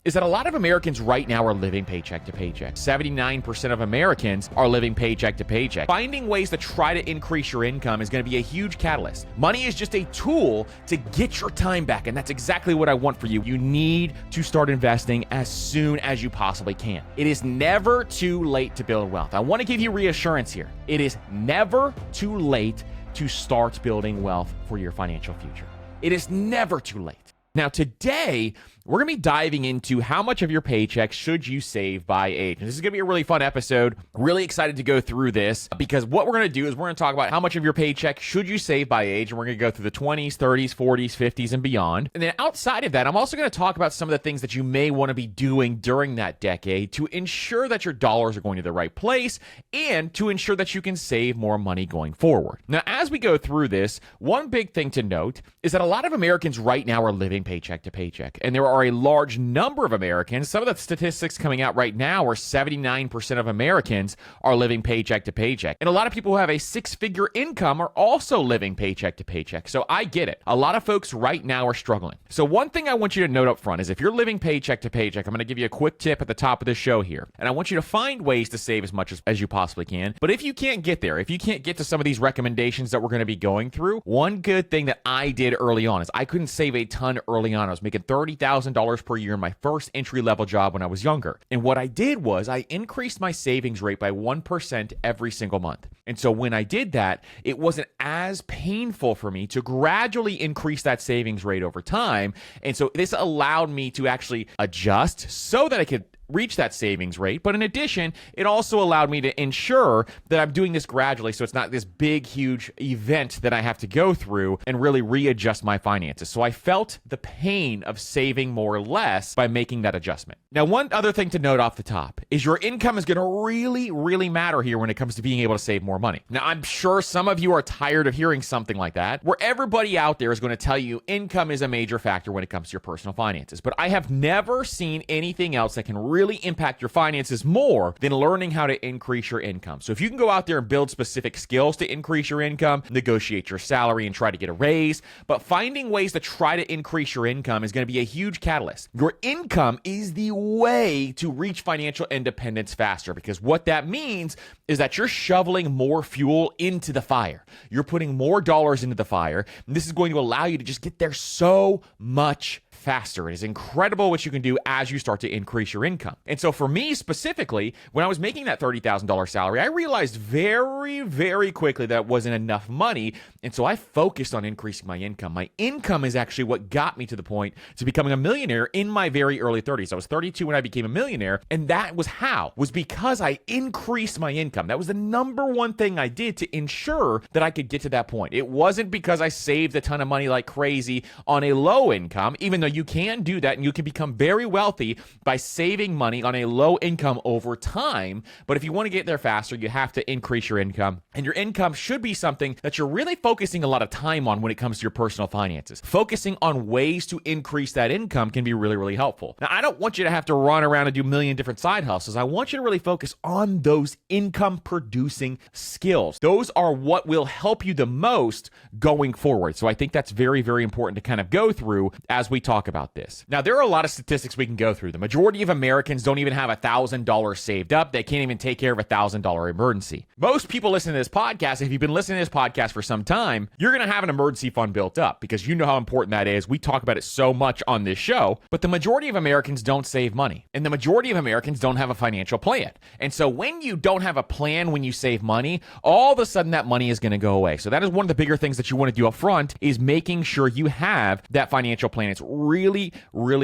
is that a lot of Americans right now are living paycheck to paycheck. 79% of Americans are living paycheck to paycheck. Finding ways to try to increase your income is going to be a huge catalyst. Money is just a tool to get your time back, and that's exactly what I want for you. You need to start investing as soon as you possibly can. It is never too late to build wealth. I want to give you reassurance here. It is never too late to start building wealth for your financial future. It is never too late. Now, today, we're going to be diving into how much of your paycheck should you save by age. And this is going to be a really fun episode. Really excited to go through this because what we're going to do is we're going to talk about how much of your paycheck should you save by age. And we're going to go through the 20s, 30s, 40s, 50s, and beyond. And then outside of that, I'm also going to talk about some of the things that you may want to be doing during that decade to ensure that your dollars are going to the right place and to ensure that you can save more money going forward. Now, as we go through this, one big thing to note is that a lot of Americans right now are living paycheck to paycheck. And there are a large number of Americans. Some of the statistics coming out right now are 79% of Americans are living paycheck to paycheck. And a lot of people who have a six-figure income are also living paycheck to paycheck. So I get it. A lot of folks right now are struggling. So one thing I want you to note up front is if you're living paycheck to paycheck, I'm going to give you a quick tip at the top of the show here. And I want you to find ways to save as much as you possibly can. But if you can't get there, if you can't get to some of these recommendations that we're going to be going through, one good thing that I did early on is I couldn't save a ton early on. I was making $30,000 per year in my first entry-level job when I was younger. And what I did was I increased my savings rate by 1% every single month. And so when I did that, it wasn't as painful for me to gradually increase that savings rate over time. And so this allowed me to actually adjust so that I could reach that savings rate. But in addition, it also allowed me to ensure that I'm doing this gradually so it's not this big, huge event that I have to go through and really readjust my finances. So I felt the pain of saving more or less by making that adjustment. Now, one other thing to note off the top is your income is going to really matter here when it comes to being able to save more money. Now, I'm sure some of you are tired of hearing something like that, where everybody out there is going to tell you income is a major factor when it comes to your personal finances. But I have never seen anything else that can really impact your finances more than learning how to increase your income. So if you can go out there and build specific skills to increase your income, negotiate your salary and try to get a raise, but finding ways to try to increase your income is going to be a huge catalyst. Your income is the way to reach financial independence faster, because what that means is that you're shoveling more fuel into the fire. You're putting more dollars into the fire. And this is going to allow you to just get there so much faster. It is incredible what you can do as you start to increase your income. And so for me specifically, when I was making that $30,000 salary, I realized very quickly that wasn't enough money. And so I focused on increasing my income. My income is actually what got me to the point to becoming a millionaire in my very early 30s. I was 32 when I became a millionaire. And that was how? Was because I increased my income. That was the number one thing I did to ensure that I could get to that point. It wasn't because I saved a ton of money like crazy on a low income, even though you can do that and you can become very wealthy by saving money on a low income over time. But if you want to get there faster, you have to increase your income. And your income should be something that you're really focusing a lot of time on when it comes to your personal finances. Focusing on ways to increase that income can be really helpful. Now, I don't want you to have to run around and do a million different side hustles. I want you to really focus on those income producing skills. Those are what will help you the most going forward. So I think that's very important to kind of go through as we talk about this. Now, there are a lot of statistics we can go through. The majority of Americans don't even have $1,000 saved up. They can't even take care of a $1,000 emergency. Most people listening to this podcast, if you've been listening to this podcast for some time, you're going to have an emergency fund built up because you know how important that is. We talk about it so much on this show, but the majority of Americans don't save money, and the majority of Americans don't have a financial plan. And so when you don't have a plan when you save money, all of a sudden that money is going to go away. So that is one of the bigger things that you want to do up front, is making sure you have that financial plan. It's really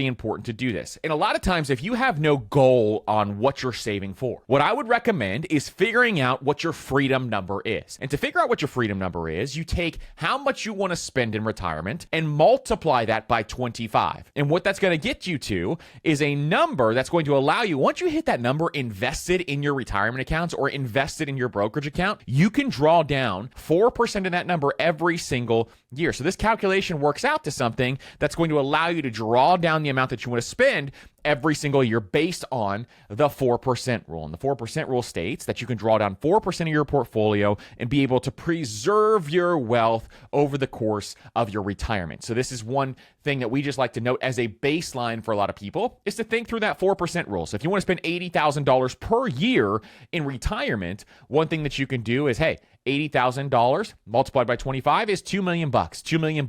important to do this. And a lot of times, if you have no goal on what you're saving for, what I would recommend is figuring out what your freedom number is. And to figure out what your freedom number is, you take how much you want to spend in retirement and multiply that by 25. And what that's going to get you to is a number that's going to allow you, once you hit that number invested in your retirement accounts or invested in your brokerage account, you can draw down 4% of that number every single year. So this calculation works out to something that's going to allow you to draw down the amount that you want to spend every single year based on the 4% rule. And the 4% rule states that you can draw down 4% of your portfolio and be able to preserve your wealth over the course of your retirement. So this is one thing that we just like to note as a baseline for a lot of people, is to think through that 4% rule. So if you want to spend $80,000 per year in retirement, one thing that you can do is, hey, $80,000 multiplied by 25 is $2 million. $2 million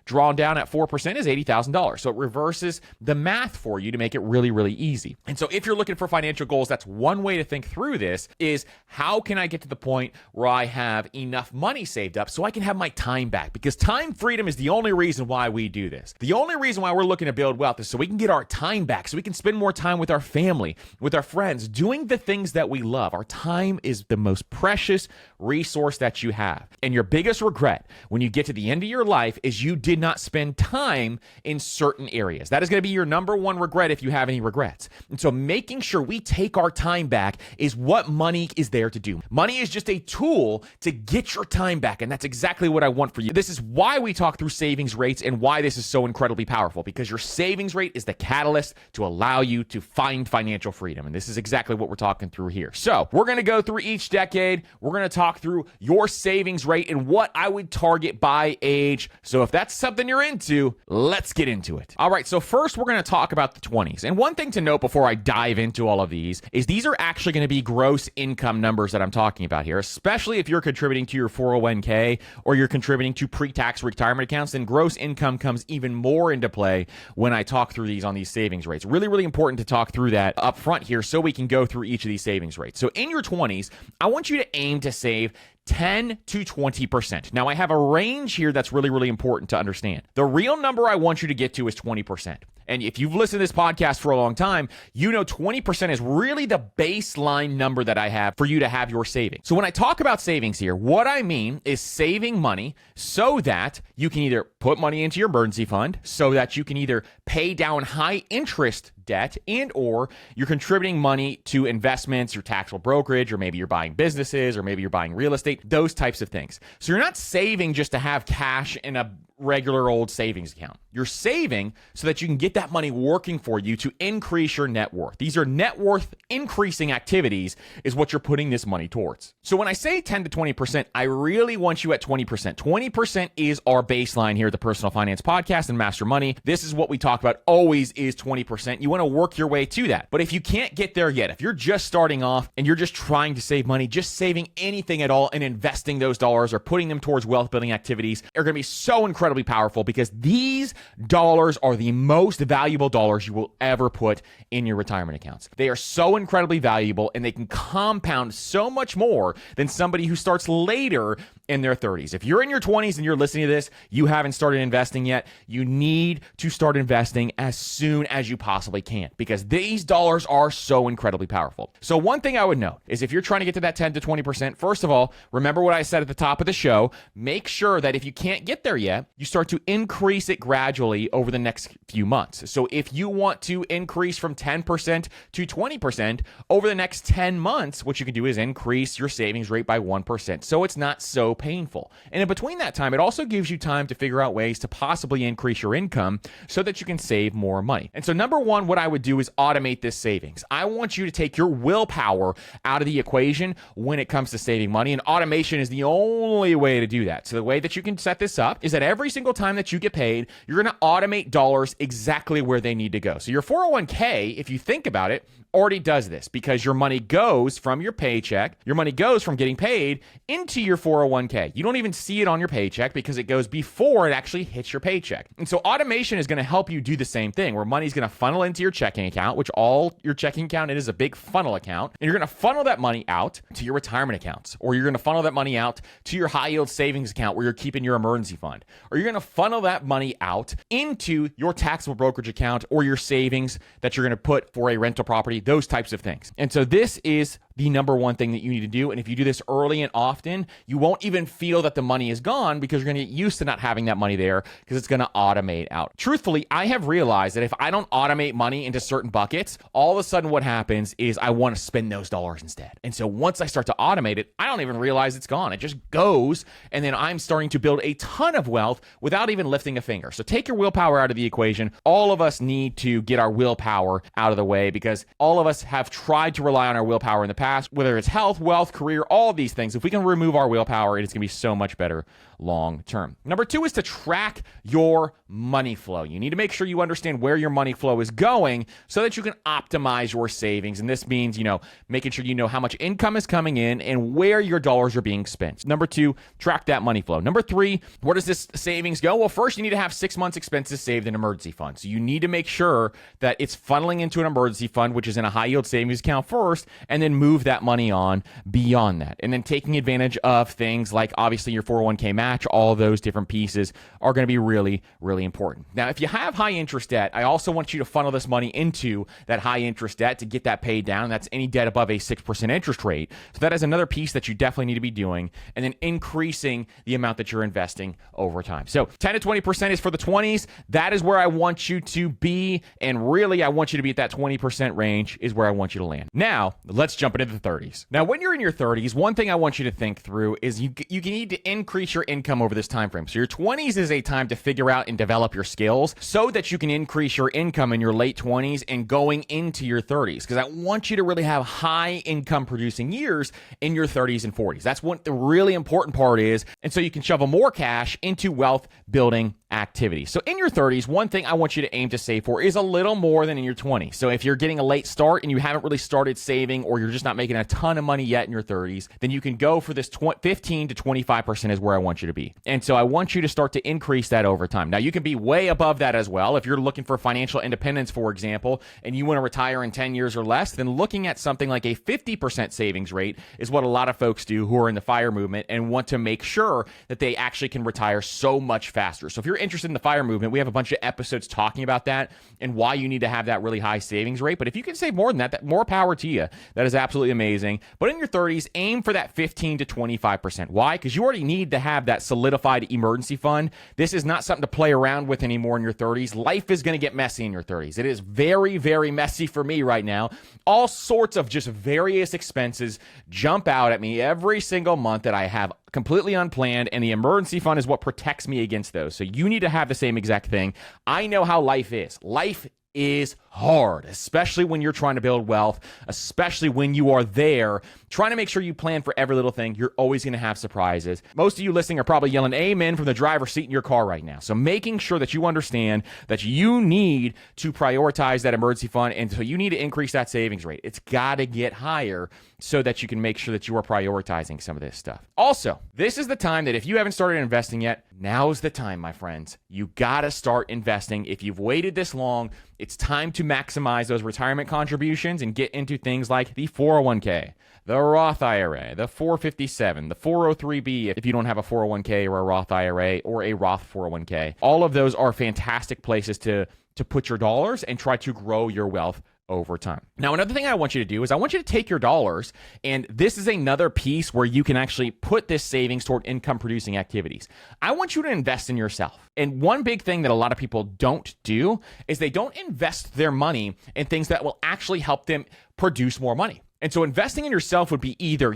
drawn down at 4% is $80,000. So it reverses the math for you to make it really, really easy. And so if you're looking for financial goals, that's one way to think through this, is how can I get to the point where I have enough money saved up so I can have my time back? Because time freedom is the only reason why we do this. The only reason why we're looking to build wealth is so we can get our time back, so we can spend more time with our family, with our friends, doing the things that we love. Our time is the most precious resource that you have. And your biggest regret when you get to the end of your life is you did not spend time in certain areas. That is going to be your number one regret if you have any regrets. And so making sure we take our time back is what money is there to do. Money is just a tool to get your time back. And that's exactly what I want for you. This is why we talk through savings rates and why this is so incredibly powerful, because your savings rate is the catalyst to allow you to find financial freedom. And this is exactly what we're talking through here. So we're going to go through each decade. We're going to talk through your savings rate and what I would target by age. So if that's something you're into, let's get into it. All right, so first we're going to talk about the 20s. And one thing to note before I dive into all of these is these are actually going to be gross income numbers that I'm talking about here, especially if you're contributing to your 401k or you're contributing to pre-tax retirement accounts. Then gross income comes even more into play when I talk through these on these savings rates. Really, really important to talk through that up front here so we can go through each of these savings rates. So in your 20s, I want you to aim to save 10 to 20%. Now, I have a range here that's really, really important to understand. The real number I want you to get to is 20%. And if you've listened to this podcast for a long time, you know 20% is really the baseline number that I have for you to have your savings. So when I talk about savings here, what I mean is saving money so that you can either put money into your emergency fund, so that you can either pay down high interest debt, and or you're contributing money to investments, your taxable brokerage, or maybe you're buying businesses, or maybe you're buying real estate, those types of things. So you're not saving just to have cash in a regular old savings account. You're saving so that you can get that money working for you to increase your net worth. These are net worth increasing activities is what you're putting this money towards. So when I say 10 to 20%, I really want you at 20%. 20% is our baseline here at the Personal Finance Podcast and Master Money. This is what we talk about always is 20%. You want to work your way to that. But if you can't get there yet, if you're just starting off and you're just trying to save money, just saving anything at all and investing those dollars or putting them towards wealth building activities are going to be so incredibly powerful, because these dollars are the most valuable dollars you will ever put in your retirement accounts. They are so incredibly valuable, and they can compound so much more than somebody who starts later in their 30s. If you're in your 20s and you're listening to this, you haven't started investing yet, you need to start investing as soon as you possibly can, because these dollars are so incredibly powerful. So one thing I would note is if you're trying to get to that 10 to 20%, first of all, remember what I said at the top of the show. Make sure that if you can't get there yet, you start to increase it gradually over the next few months. So if you want to increase from 10% to 20% over the next 10 months, what you can do is increase your savings rate by 1%. So it's not so painful. And in between that time, it also gives you time to figure out ways to possibly increase your income so that you can save more money. And so number one, what I would do is automate this savings. I want you to take your willpower out of the equation when it comes to saving money. And automation is the only way to do that. So the way that you can set this up is that every single time that you get paid, you're going to automate dollars exactly where they need to go. So your 401k, if you think about it, already does this, because your money goes from your paycheck, your money goes from getting paid into your 401k. You don't even see it on your paycheck because it goes before it actually hits your paycheck. And so automation is going to help you do the same thing, where money's going to funnel into your checking account, which all your checking account is a big funnel account. And you're going to funnel that money out to your retirement accounts, or you're going to funnel that money out to your high yield savings account where you're keeping your emergency fund, or you're going to funnel that money out into your taxable brokerage account or your savings that you're going to put for a rental property, those types of things. And so this is the number one thing that you need to do. And if you do this early and often, you won't even feel that the money is gone because you're going to get used to not having that money there because it's going to automate out. Truthfully, I have realized that if I don't automate money into certain buckets, all of a sudden what happens is I want to spend those dollars instead. And so once I start to automate it, I don't even realize it's gone. It just goes, and then I'm starting to build a ton of wealth without even lifting a finger. So take your willpower out of the equation. All of us need to get our willpower out of the way because all of us have tried to rely on our willpower in the past, whether it's health, wealth, career, all of these things. If we can remove our willpower, it's going to be so much better long term. Number 2 is to track your money flow. You need to make sure you understand where your money flow is going so that you can optimize your savings. And this means, making sure you know how much income is coming in and where your dollars are being spent. Number 2, track that money flow. Number 3, where does this savings go? Well, first, you need to have 6 months expenses saved in an emergency fund. So you need to make sure that it's funneling into an emergency fund, which is in a high yield savings account first, and then move that money on beyond that. And then taking advantage of things like obviously your 401k match, all those different pieces are going to be really, really important. Now, if you have high interest debt, I also want you to funnel this money into that high interest debt to get that paid down. That's any debt above a 6% interest rate. So that is another piece that you definitely need to be doing, and then increasing the amount that you're investing over time. So 10 to 20% is for the 20s. That is where I want you to be. And really, I want you to be at that 20% range is where I want you to land. Now, let's jump into the 30s. Now, when you're in your 30s, one thing I want you to think through is you need to increase your income over this time frame. So your 20s is a time to figure out and develop your skills so that you can increase your income in your late 20s and going into your 30s. Because I want you to really have high income producing years in your 30s and 40s. That's what the really important part is. And so you can shovel more cash into wealth building activity. So in your 30s, one thing I want you to aim to save for is a little more than in your 20s. So if you're getting a late start and you haven't really started saving, or you're just not making a ton of money yet in your 30s, then you can go for this 15 to 25% is where I want you to be. And so I want you to start to increase that over time. Now, you can be way above that as well. If you're looking for financial independence, for example, and you want to retire in 10 years or less, then looking at something like a 50% savings rate is what a lot of folks do who are in the FIRE movement and want to make sure that they actually can retire so much faster. So if you're interested in the FIRE movement, we have a bunch of episodes talking about that and why you need to have that really high savings rate. But if you can save more than that, more power to you. That is absolutely amazing. But in your 30s, aim for that 15 to 25%. Why? Because you already need to have that solidified emergency fund. This is not something to play around with anymore in your 30s. Life is going to get messy in your 30s. It is very, very messy for me right now. All sorts of just various expenses jump out at me every single month that I have completely unplanned, and the emergency fund is what protects me against those. So you need to have the same exact thing. I know how life is. Life is hard, especially when you're trying to build wealth, especially when you are there trying to make sure you plan for every little thing. You're always going to have surprises. Most of you listening are probably yelling amen from the driver's seat in your car right now. So making sure that you understand that you need to prioritize that emergency fund, and so you need to increase that savings rate. It's got to get higher so that you can make sure that you are prioritizing some of this stuff. Also, this is the time that if you haven't started investing yet, now's the time, my friends. You got to start investing. If you've waited this long, it's time to maximize those retirement contributions and get into things like the 401k, the Roth IRA, the 457, the 403b if you don't have a 401k or a Roth IRA or a Roth 401k. All of those are fantastic places to put your dollars and try to grow your wealth over time. Now, another thing I want you to do is I want you to take your dollars, and this is another piece where you can actually put this savings toward income producing activities. I want you to invest in yourself. And one big thing that a lot of people don't do is they don't invest their money in things that will actually help them produce more money. And so investing in yourself would be either,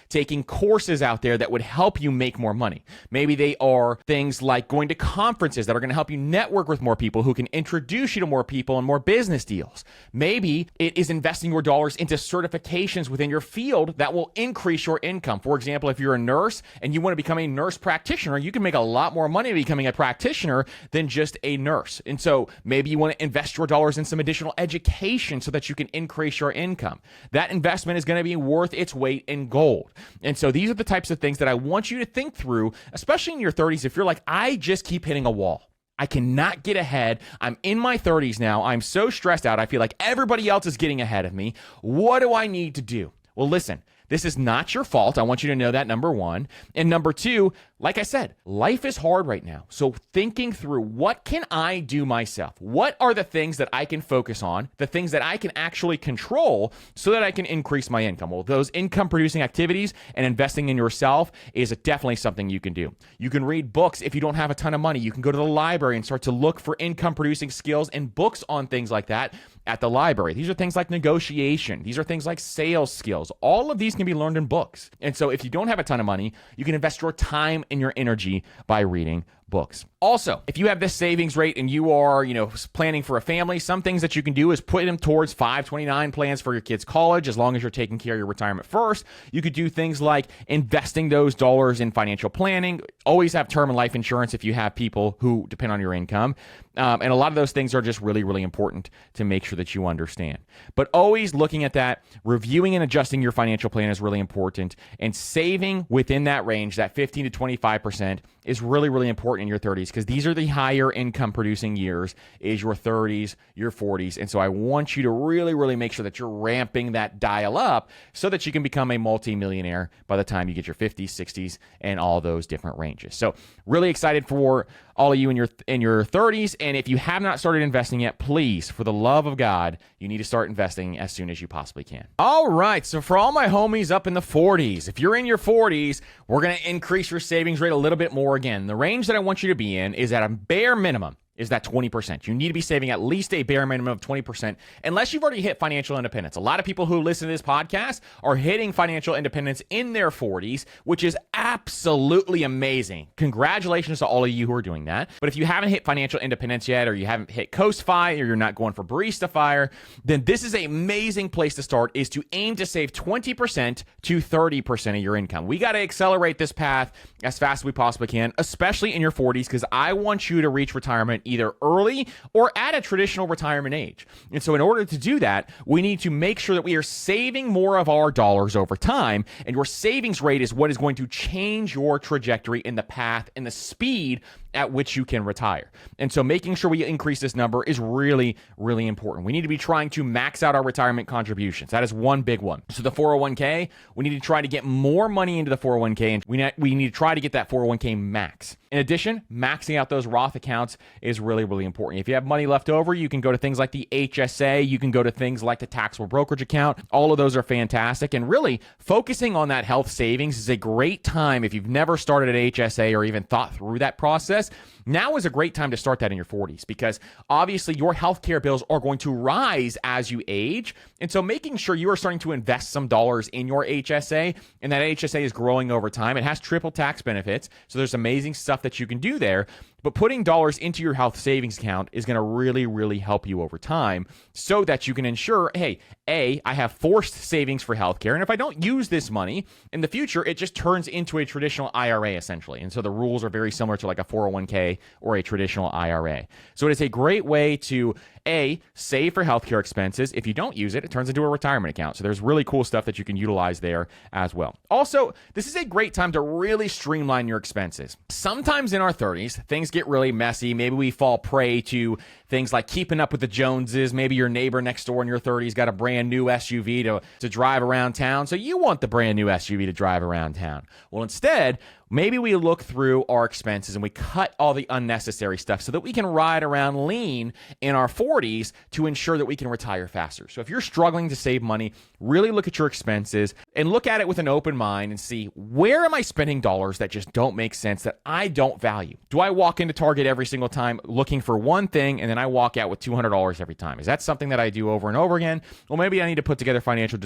taking courses out there that would help you make more money. Maybe they are things like going to conferences that are going to help you network with more people who can introduce you to more people and more business deals. Maybe it is investing your dollars into certifications within your field that will increase your income. For example, if you're a nurse and you want to become a nurse practitioner, you can make a lot more money becoming a practitioner than just a nurse. And so maybe you want to invest your dollars in some additional education so that you can increase your income. That investment is going to be worth its weight in gold. And so these are the types of things that I want you to think through, especially in your 30s. If you're like, I just keep hitting a wall, I cannot get ahead, I'm in my 30s now, I'm so stressed out, I feel like everybody else is getting ahead of me, what do I need to do? Well, listen, This is not your fault. I want you to know that, number one. And number two, like I said, life is hard right now. So thinking through, what can I do myself? What are the things that I can focus on, the things that I can actually control so that I can increase my income? Well, those income producing activities and investing in yourself is definitely something you can do. You can read books if you don't have a ton of money. You can go to the library and start to look for income producing skills and books on things like that at the library. These are things like negotiation. These are things like sales skills. All of these can be learned in books. And so if you don't have a ton of money, you can invest your time and your energy by reading books. Also, if you have this savings rate and you are, planning for a family, some things that you can do is put them towards 529 plans for your kids' college, as long as you're taking care of your retirement first. You could do things like investing those dollars in financial planning. Always have term and life insurance if you have people who depend on your income. And a lot of those things are just really, really important to make sure that you understand. But always looking at that, reviewing and adjusting your financial plan is really important. And saving within that range, that 15 to 25%, is really, really important in your 30s, because these are the higher income producing years, is your 30s, your 40s. And so I want you to really, really make sure that you're ramping that dial up so that you can become a multimillionaire by the time you get your 50s, 60s, and all those different ranges. So really excited for all of you in your 30s. And if you have not started investing yet, please, for the love of God, you need to start investing as soon as you possibly can. All right. So for all my homies up in the 40s, if you're in your 40s, we're going to increase your savings rate a little bit more again. The range that I want you to be in is at a bare minimum is that 20%. You need to be saving at least a bare minimum of 20%, unless you've already hit financial independence. A lot of people who listen to this podcast are hitting financial independence in their 40s, which is absolutely amazing. Congratulations to all of you who are doing that. But if you haven't hit financial independence yet, or you haven't hit Coast Fi, or you're not going for Barista Fire, then this is an amazing place to start, is to aim to save 20% to 30% of your income. We got to accelerate this path as fast as we possibly can, especially in your 40s, because I want you to reach retirement either early or at a traditional retirement age. And so in order to do that, we need to make sure that we are saving more of our dollars over time, and your savings rate is what is going to change your trajectory in the path and the speed at which you can retire. And so making sure we increase this number is really, really important. We need to be trying to max out our retirement contributions. That is one big one. So the 401k, we need to try to get more money into the 401k, and we need to try to get that 401k max. In addition, maxing out those Roth accounts is really, really important. If you have money left over, you can go to things like the HSA, you can go to things like the taxable brokerage account. All of those are fantastic. And really focusing on that health savings is a great time. If you've never started an HSA or even thought through that process, now is a great time to start that in your 40s, because obviously your healthcare bills are going to rise as you age. And so making sure you are starting to invest some dollars in your HSA, and that HSA is growing over time. It has triple tax benefits. So there's amazing stuff that you can do there. But putting dollars into your health savings account is going to really, really help you over time, so that you can ensure, hey, I have forced savings for healthcare. And if I don't use this money in the future, it just turns into a traditional IRA essentially. And so the rules are very similar to like a 401k or a traditional IRA. So it is a great way to save for healthcare expenses. If you don't use it, it turns into a retirement account. So there's really cool stuff that you can utilize there as well. Also, this is a great time to really streamline your expenses. Sometimes in our 30s, things get really messy. Maybe we fall prey to things like keeping up with the Joneses. Maybe your neighbor next door in your 30s got a brand new SUV to drive around town. So you want the brand new SUV to drive around town. Well, instead, maybe we look through our expenses and we cut all the unnecessary stuff so that we can ride around lean in our 40s to ensure that we can retire faster. So if you're struggling to save money, really look at your expenses and look at it with an open mind and see, where am I spending dollars that just don't make sense, that I don't value? Do I walk into Target every single time looking for one thing and then I walk out with $200 every time? Is that something that I do over and over again? Well, maybe I need to put together financial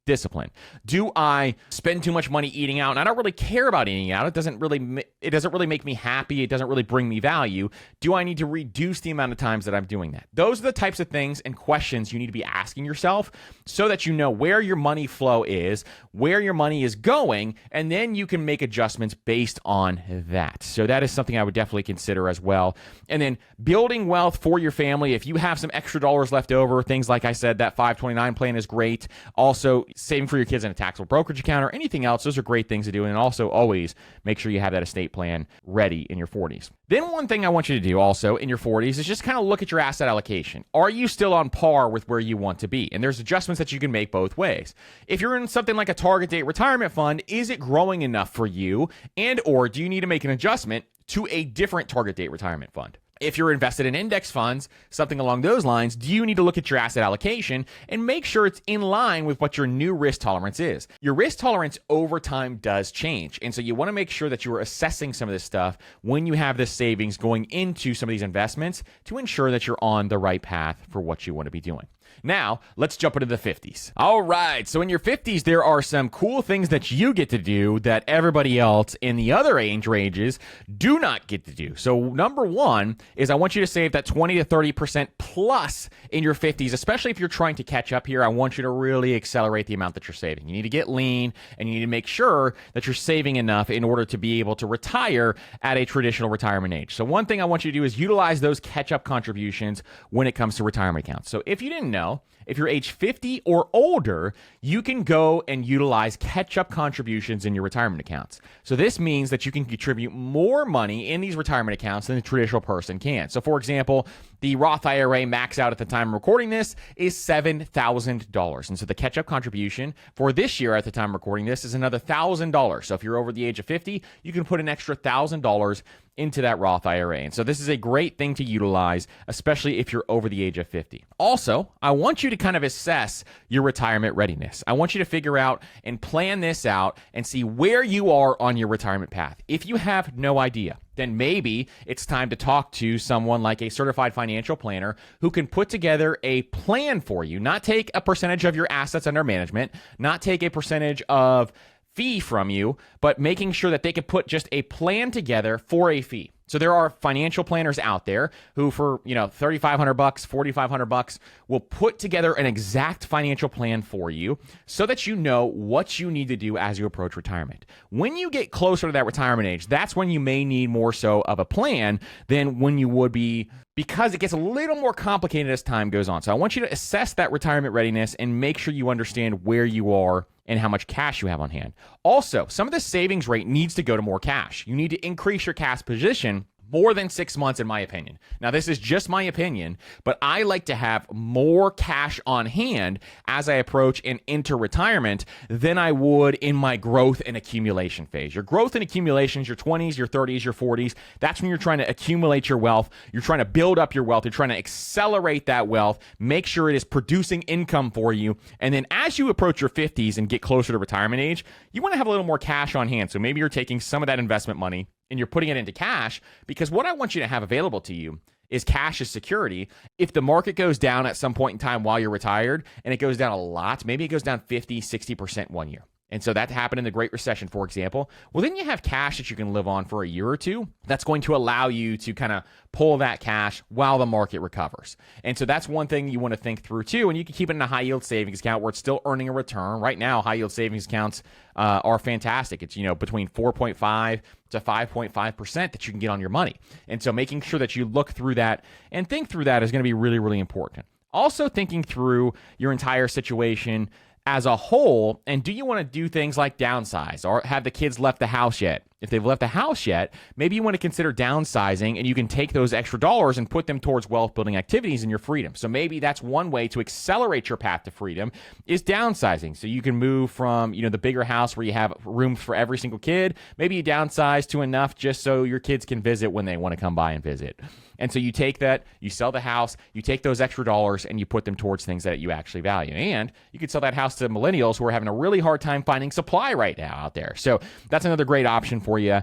discipline. Do I spend too much money eating out? And I don't really care about eating out. It doesn't really make me happy. It doesn't really bring me value. Do I need to reduce the amount of times that I'm doing that? Those are the types of things and questions you need to be asking yourself, so that you know where your money flow is, where your money is going, and then you can make adjustments based on that. So that is something I would definitely consider as well. And then building wealth for your family. If you have some extra dollars left over, things like I said, that 529 plan is great. Also, saving for your kids in a taxable brokerage account or anything else, those are great things to do. And also always make sure you have that estate plan ready in your 40s. Then one thing I want you to do also in your 40s is just kind of look at your asset allocation. Are you still on par with where you want to be? And there's adjustments that you can make both ways. If you're in something like a target date retirement fund, is it growing enough for you? And or do you need to make an adjustment to a different target date retirement fund? If you're invested in index funds, something along those lines, do you need to look at your asset allocation and make sure it's in line with what your new risk tolerance is? Your risk tolerance over time does change. And so you want to make sure that you are assessing some of this stuff when you have this savings going into some of these investments to ensure that you're on the right path for what you want to be doing. Now, let's jump into the 50s. All right, so in your 50s, there are some cool things that you get to do that everybody else in the other age ranges do not get to do. So number one is I want you to save that 20 to 30% plus in your 50s, especially if you're trying to catch up here. I want you to really accelerate the amount that you're saving. You need to get lean, and you need to make sure that you're saving enough in order to be able to retire at a traditional retirement age. So one thing I want you to do is utilize those catch-up contributions when it comes to retirement accounts. So if you didn't know, if you're age 50 or older, you can go and utilize catch-up contributions in your retirement accounts. So this means that you can contribute more money in these retirement accounts than a traditional person can. So for example, the Roth IRA max out at the time of recording this is $7,000. And so the catch-up contribution for this year at the time of recording this is another $1,000. So if you're over the age of 50, you can put an extra $1,000 into that Roth IRA. And so this is a great thing to utilize, especially if you're over the age of 50. Also, I want you to kind of assess your retirement readiness. I want you to figure out and plan this out and see where you are on your retirement path. If you have no idea, then maybe it's time to talk to someone like a certified financial planner who can put together a plan for you, not take a percentage of your assets under management, not take a percentage of fee from you, but making sure that they can put just a plan together for a fee. So there are financial planners out there who for, $3,500, $4,500 will put together an exact financial plan for you so that you know what you need to do as you approach retirement. When you get closer to that retirement age, that's when you may need more so of a plan than when you would be, because it gets a little more complicated as time goes on. So I want you to assess that retirement readiness and make sure you understand where you are and how much cash you have on hand. Also, some of the savings rate needs to go to more cash. You need to increase your cash position more than 6 months, in my opinion. Now, this is just my opinion, but I like to have more cash on hand as I approach and enter retirement than I would in my growth and accumulation phase. Your growth and accumulation is your 20s, your 30s, your 40s. That's when you're trying to accumulate your wealth. You're trying to build up your wealth. You're trying to accelerate that wealth, make sure it is producing income for you. And then as you approach your 50s and get closer to retirement age, you want to have a little more cash on hand. So maybe you're taking some of that investment money and you're putting it into cash, because what I want you to have available to you is cash as security. If the market goes down at some point in time while you're retired, and it goes down a lot, maybe it goes down 50, 60% one year. And so that happened in the Great Recession, for example. Well, then you have cash that you can live on for a year or two. That's going to allow you to kind of pull that cash while the market recovers. And so that's one thing you want to think through too. And you can keep it in a high yield savings account where it's still earning a return. Right now, high yield savings accounts are fantastic. It's, between 4.5 to 5.5% that you can get on your money. And so making sure that you look through that and think through that is going to be really, really important. Also thinking through your entire situation as a whole, and do you want to do things like downsize, or have the kids left the house yet? If they've left the house yet, maybe you want to consider downsizing, and you can take those extra dollars and put them towards wealth building activities in your freedom. So maybe that's one way to accelerate your path to freedom is downsizing. So you can move from, the bigger house where you have rooms for every single kid. Maybe you downsize to enough just so your kids can visit when they want to come by and visit. And so you take that, you sell the house, you take those extra dollars and you put them towards things that you actually value. And you could sell that house to millennials who are having a really hard time finding supply right now out there. So that's another great option for you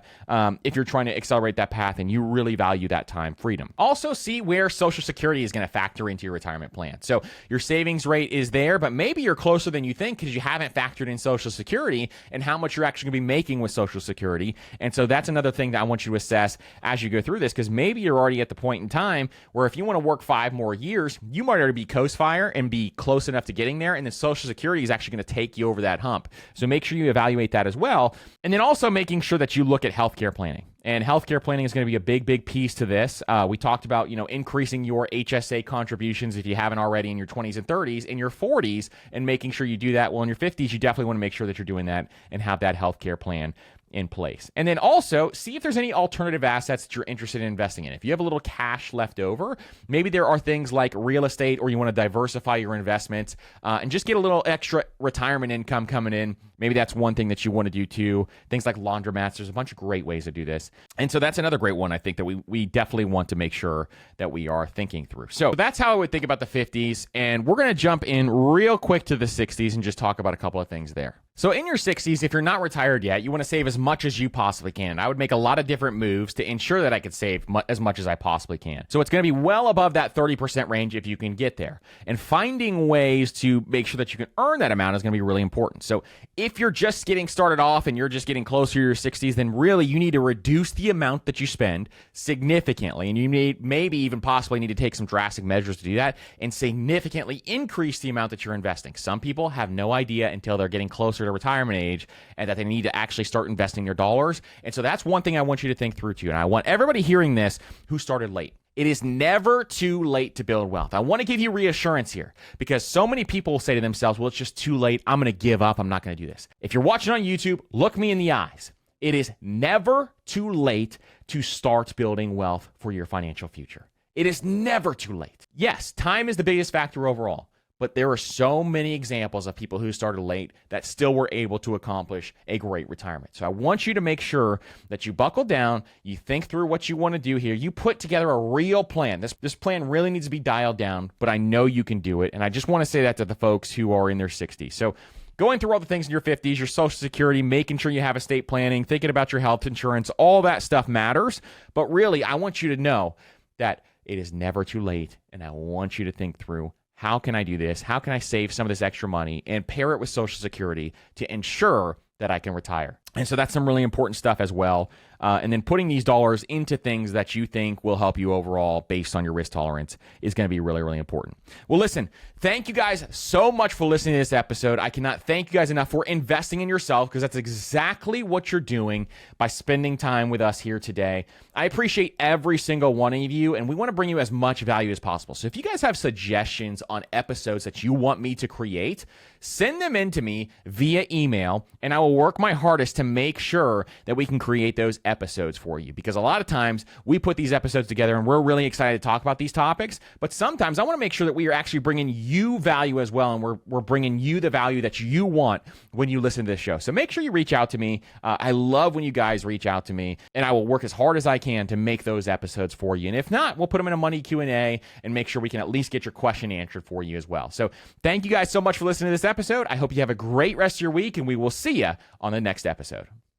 if you're trying to accelerate that path and you really value that time freedom. Also, see where Social Security is going to factor into your retirement plan. So your savings rate is there, but maybe you're closer than you think because you haven't factored in Social Security and how much you're actually going to be making with Social Security. And so that's another thing that I want you to assess as you go through this, because maybe you're already at the point in time where if you want to work 5 more years, you might already be coast fire and be close enough to getting there. And then Social Security is actually going to take you over that hump. So make sure you evaluate that as well. And then also making sure that you look at healthcare planning. And healthcare planning is going to be a big, big piece to this. We talked about, increasing your HSA contributions if you haven't already in your 20s and 30s, in your 40s, and making sure you do that. Well, in your 50s, you definitely want to make sure that you're doing that and have that healthcare plan in place. And then also see if there's any alternative assets that you're interested in investing in. If you have a little cash left over, maybe there are things like real estate, or you want to diversify your investments and just get a little extra retirement income coming in. Maybe that's one thing that you want to do too. Things like laundromats. There's a bunch of great ways to do this. And so that's another great one I think that we definitely want to make sure that we are thinking through. So that's how I would think about the 50s. And we're going to jump in real quick to the 60s and just talk about a couple of things there. So in your 60s, if you're not retired yet, you want to save as much as you possibly can. I would make a lot of different moves to ensure that I could save as much as I possibly can. So it's going to be well above that 30% range if you can get there. And finding ways to make sure that you can earn that amount is going to be really important. So if you're just getting started off and you're just getting closer to your 60s, then really you need to reduce the amount that you spend significantly. And you maybe even possibly need to take some drastic measures to do that and significantly increase the amount that you're investing. Some people have no idea until they're getting closer to retirement age and that they need to actually start investing their dollars. And so that's one thing I want you to think through too. And I want everybody hearing this who started late. It is never too late to build wealth. I want to give you reassurance here because so many people say to themselves, well, it's just too late. I'm going to give up. I'm not going to do this. If you're watching on YouTube, look me in the eyes. It is never too late to start building wealth for your financial future. It is never too late. Yes, time is the biggest factor overall. But there are so many examples of people who started late that still were able to accomplish a great retirement. So I want you to make sure that you buckle down, you think through what you want to do here, you put together a real plan. This plan really needs to be dialed down, but I know you can do it. And I just want to say that to the folks who are in their 60s. So going through all the things in your 50s, your Social Security, making sure you have estate planning, thinking about your health insurance, all that stuff matters. But really, I want you to know that it is never too late. And I want you to think through, how can I do this? How can I save some of this extra money and pair it with Social Security to ensure that I can retire? And so that's some really important stuff as well. And then putting these dollars into things that you think will help you overall based on your risk tolerance is going to be really, really important. Well, listen, thank you guys so much for listening to this episode. I cannot thank you guys enough for investing in yourself because that's exactly what you're doing by spending time with us here today. I appreciate every single one of you, and we want to bring you as much value as possible. So if you guys have suggestions on episodes that you want me to create, send them in to me via email, and I will work my hardest to make sure that we can create those episodes for you. Because a lot of times we put these episodes together and we're really excited to talk about these topics, but sometimes I want to make sure that we are actually bringing you value as well, and we're bringing you the value that you want when you listen to this show. So make sure you reach out to me. I love when you guys reach out to me, and I will work as hard as I can to make those episodes for you. And if not, we'll put them in a money Q&A and make sure we can at least get your question answered for you as well. So thank you guys so much for listening to this episode. I hope you have a great rest of your week, and we will see you on the next episode.